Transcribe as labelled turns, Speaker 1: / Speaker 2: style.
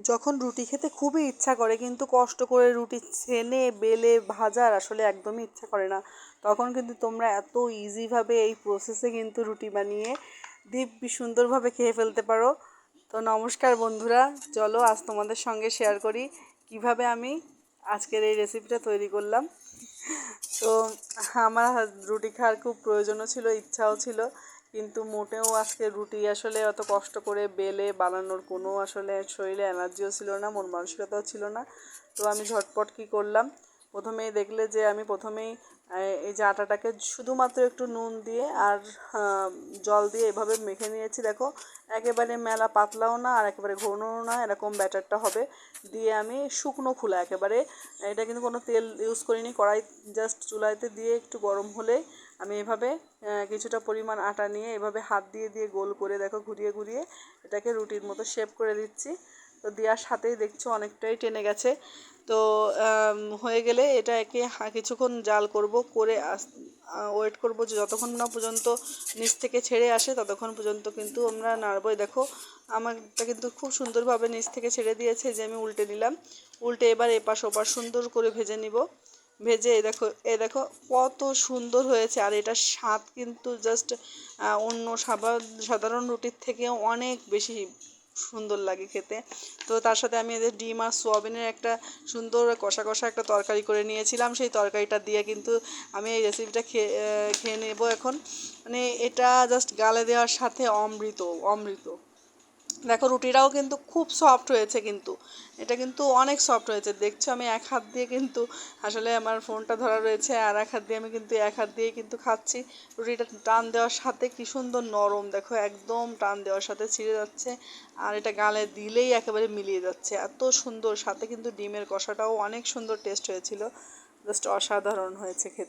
Speaker 1: যখন রুটি খেতে খুবই ইচ্ছা করে কিন্তু কষ্ট করে রুটি ছেনে বেলে ভাজার আসলে একদমই ইচ্ছা করে না, তখন কিন্তু তোমরা এত ইজিভাবে এই প্রসেসে কিন্তু রুটি বানিয়ে দিব্যি সুন্দরভাবে খেয়ে ফেলতে পারো। তো নমস্কার বন্ধুরা, চলো আজ তোমাদের সঙ্গে শেয়ার করি কিভাবে আমি আজকের এই রেসিপিটা তৈরি করলাম। তো আমার রুটি খাওয়ার খুব প্রয়োজনও ছিল, ইচ্ছাও ছিল, কিন্তু মোটেও আজকে রুটি আসলে অত কষ্ট করে বেলে বানানোর কোনো আসলে শরীরে এনার্জিও ছিল না, মন মানসিকতাও ছিল না। তো আমি ঝটপট কী করলাম, প্রথমেই দেখলে যে আমি প্রথমেই এই যে আটাটাকে শুধুমাত্র একটু নুন দিয়ে আর জল দিয়ে এভাবে মেখে নিয়েছি। দেখো একেবারে মেলা পাতলাও না আর একেবারে ঘনও না, এরকম ব্যাটারটা হবে। দিয়ে আমি শুকনো খোলা একেবারে, এটা কিন্তু কোনো তেল ইউজ করিনি, কড়াই জাস্ট চুলাইতে দিয়ে একটু গরম হলে আমি এভাবে কিছুটা পরিমাণ আটা নিয়ে এভাবে হাত দিয়ে দিয়ে গোল করে দেখো ঘুরিয়ে ঘুরিয়ে এটাকে রুটির মতো শেপ করে দিচ্ছি। তো দেওয়ার সাথেই দেখছো অনেকটাই টেনে গেছে। তো হয়ে গেলে এটাকে কিছুক্ষণ জাল করব, করে ওয়েট করব যে যতক্ষণ না পর্যন্ত নিচ থেকে ছেড়ে আসে ততক্ষণ পর্যন্ত কিন্তু আমরা নাড়বই। দেখো আমারটা কিন্তু খুব সুন্দরভাবে নিচ থেকে ছেড়ে দিয়েছে, যে আমি উল্টে নিলাম, উল্টে এবার এপাশ ওপাশ সুন্দর করে ভেজে নিব। ভেজে এ দেখো কত সুন্দর হয়েছে, আর এটার স্বাদ কিন্তু জাস্ট অন্য সাধারণ রুটির থেকে অনেক বেশি সুন্দর লাগে খেতে। তো তার সাথে আমি এদের ডিম আর সোয়াবিনের একটা সুন্দর কষা কষা একটা তরকারি করে নিয়েছিলাম, সেই তরকারিটা দিয়ে কিন্তু আমি এই রেসিপিটা খেয়ে নেব এখন। মানে এটা জাস্ট গালে দেওয়ার সাথে অমৃত অমৃত। দেখো রুটিটাও কিন্তু খুব সফট হয়েছে, কিন্তু এটা কিন্তু অনেক সফট হয়েছে। দেখছো আমি এক হাত দিয়ে কিন্তু আসলে আমার ফোনটা ধরা রয়েছে, আর এক হাত দিয়ে আমি কিন্তু এক হাত দিয়েই কিন্তু খাচ্ছি। রুটিটা টান দেওয়ার সাথে কি সুন্দর নরম, দেখো একদম টান দেওয়ার সাথে ছিঁড়ে যাচ্ছে, আর এটা গালে দিলেই একেবারে মিলিয়ে যাচ্ছে, এত সুন্দর। সাথে কিন্তু ডিমের কষাটাও অনেক সুন্দর টেস্ট হয়েছিল, জাস্ট অসাধারণ হয়েছে খেতে।